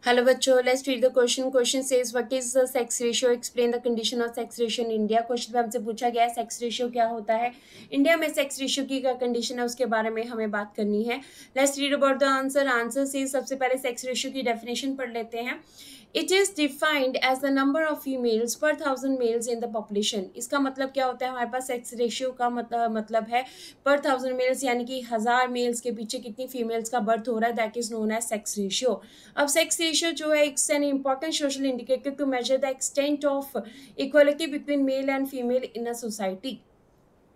Hello बच्चों, let's read the question. Question says what is the sex ratio, explain the condition of sex ratio in India. Question में हमसे पूछा गया है sex ratio क्या होता है, इंडिया में सेक्स रेशियो की क्या कंडीशन है, उसके बारे में हमें बात करनी है। Let's read about the answer. Answer से सबसे पहले सेक्स रेशियो की डेफिनेशन पढ़ लेते हैं। It is defined as the number of females per 1000 males in the population. इसका मतलब क्या होता है, हमारे पास सेक्स रेशियो का मतलब है पर 1000 मेल्स, यानी कि 1000 मेल्स के पीछे कितनी फीमेल्स का बर्थ हो रहा है, that is known as sex ratio. अब सेक्स रेशियो जो है it's an important social indicator to measure the extent of equality between male and female in a society.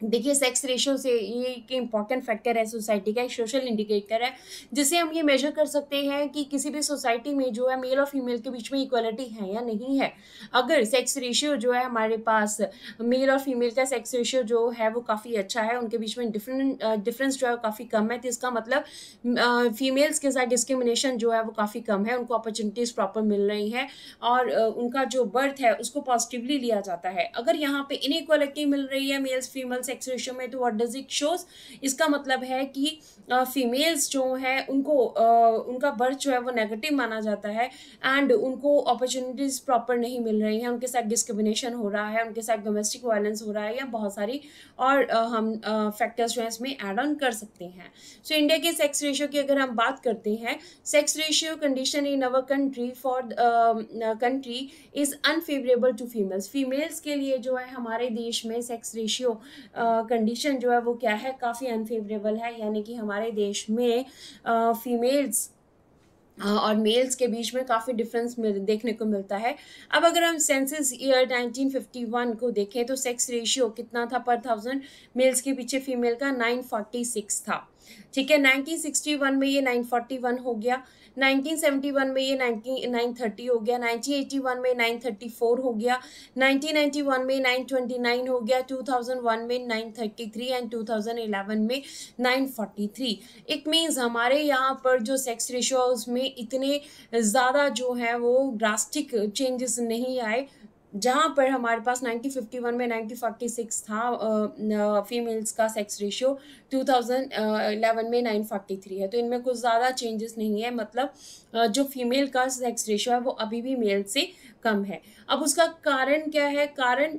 देखिए, सेक्स रेशियो से ये एक इम्पॉर्टेंट फैक्टर है, सोसाइटी का एक सोशल इंडिकेटर है, जिससे हम ये मेजर कर सकते हैं कि किसी भी सोसाइटी में जो है मेल और फीमेल के बीच में इक्वलिटी है या नहीं है। अगर सेक्स रेशियो जो है हमारे पास मेल और फीमेल का सेक्स रेशियो जो है वो काफ़ी अच्छा है, उनके बीच में डिफरेंस जो है काफ़ी कम है, तो इसका मतलब फीमेल्स के साथ डिस्क्रिमिनेशन जो है वो काफ़ी कम है, उनको अपॉर्चुनिटीज़ प्रॉपर मिल रही हैं और उनका जो बर्थ है उसको पॉजिटिवली लिया जाता है। अगर यहाँ पे इनइक्वालिटी मिल रही है मेल्स फीमेल सेक्स रेशियो में, तो व्हाट डज इट शोज, इसका मतलब है कि फीमेल्स जो है उनको उनका बर्थ जो है वो नेगेटिव माना जाता है एंड उनको अपॉर्चुनिटीज प्रॉपर नहीं मिल रही हैं, उनके साथ डिस्क्रिमिनेशन हो रहा है, उनके साथ डोमेस्टिक वायलेंस हो रहा है, या बहुत सारी और हम फैक्टर्स जो है इसमें एड ऑन कर सकते हैं। सो इंडिया के सेक्स रेशियो की अगर हम बात करते हैं, sex ratio condition in our country for country is unfavourable to females. Females के लिए जो है हमारे देश में सेक्स रेशियो कंडीशन जो है वो क्या है, काफ़ी अनफेवरेबल है, यानी कि हमारे देश में फीमेल्स और मेल्स के बीच में काफ़ी डिफरेंस देखने को मिलता है। अब अगर हम सेंसस ईयर 1951 को देखें तो सेक्स रेशियो कितना था पर 1000 मेल्स के पीछे फीमेल का, 946 था। ठीक है, 1961 में ये 941 हो गया, 1971 में ये 930 हो गया, 1981 में 934 हो गया, 1991 में 929 हो गया, 2001 में 933 एंड 2011 में 943। इट मीन्स हमारे यहाँ पर जो सेक्स रेशियो है उसमें इतने ज़्यादा जो है वो ड्रास्टिक चेंजेस नहीं आए, जहाँ पर हमारे पास 1951 में 946 था फीमेल्स का सेक्स रेशियो, 2011 में 943 है, तो इनमें कुछ ज़्यादा चेंजेस नहीं है, मतलब जो फीमेल का सेक्स रेशियो है वो अभी भी मेल से कम है। अब उसका कारण क्या है, कारण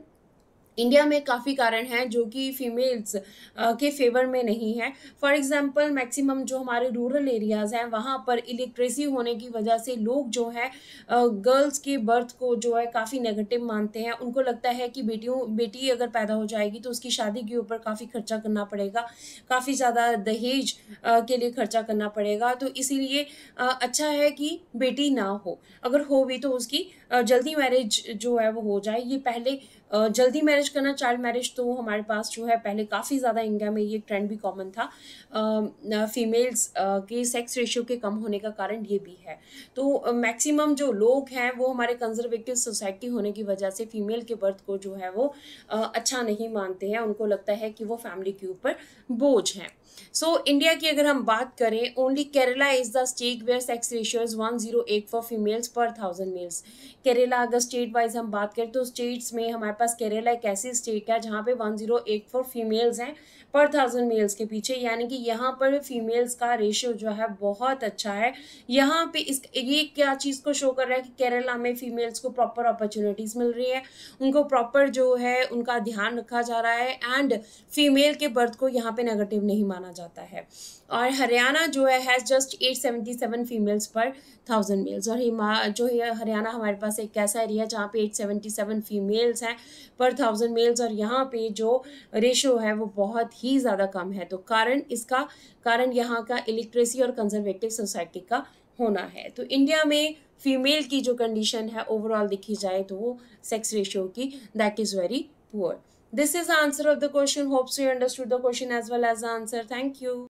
इंडिया में काफ़ी कारण हैं जो कि फीमेल्स के फेवर में नहीं है। फॉर एग्जांपल, मैक्सिमम जो हमारे रूरल एरियाज़ हैं वहाँ पर इलिटरेसी होने की वजह से लोग जो हैं गर्ल्स के बर्थ को जो है काफ़ी नेगेटिव मानते हैं। उनको लगता है कि बेटी अगर पैदा हो जाएगी तो उसकी शादी के ऊपर काफ़ी खर्चा करना पड़ेगा, काफ़ी ज़्यादा दहेज के लिए खर्चा करना पड़ेगा, तो इसीलिए अच्छा है कि बेटी ना हो, अगर हो भी तो उसकी जल्दी मैरिज जो है वो हो जाए। ये पहले जल्दी मैरिज करना, चाइल्ड मैरिज तो हमारे पास जो है पहले काफ़ी ज़्यादा इंडिया में ये ट्रेंड भी कॉमन था। फीमेल्स के सेक्स रेशियो के कम होने का कारण ये भी है। तो मैक्सिमम जो लोग हैं वो हमारे कंजर्वेटिव सोसाइटी होने की वजह से फीमेल के बर्थ को जो है वो अच्छा नहीं मानते हैं, उनको लगता है कि वो फैमिली के ऊपर बोझ हैं। सो इंडिया की अगर हम बात करें, only Kerala is the state where sex ratio is 108 for females per 1000 mails. Kerala अगर स्टेट वाइज हम बात करें तो स्टेट्स में हमारे पास केरला एक ऐसी स्टेट है जहाँ पे 108 फॉर फीमेल्स हैं पर 1000 मेल्स के पीछे, यानी कि यहाँ पर फीमेल्स का रेशियो जो है बहुत अच्छा है। यहाँ पे ये क्या चीज़ को शो कर रहा है कि केरला में फीमेल्स को प्रॉपर अपॉर्चुनिटीज़ मिल रही है, उनको प्रॉपर जो है उनका ध्यान रखा जा रहा है एंड फीमेल के बर्थ को यहाँ पे नेगेटिव नहीं माना जाता है। और हरियाणा जो है has just 877 females per 1000 mails. और जो है हरियाणा हमारे पास एक ऐसा एरिया है जहाँ पे 877 फीमेल्स हैं पर 1000 मेल्स, और यहाँ पे जो रेशो है वो बहुत ही ज़्यादा कम है। तो इसका कारण यहाँ का इलिटरेसी और कंजर्वेटिव सोसाइटी का होना है। तो इंडिया में फीमेल की जो कंडीशन है ओवरऑल देखी जाए तो वो सेक्स रेशियो की, that is very poor. This is the answer of the question. Hopes you understood the question as well as the answer. Thank you.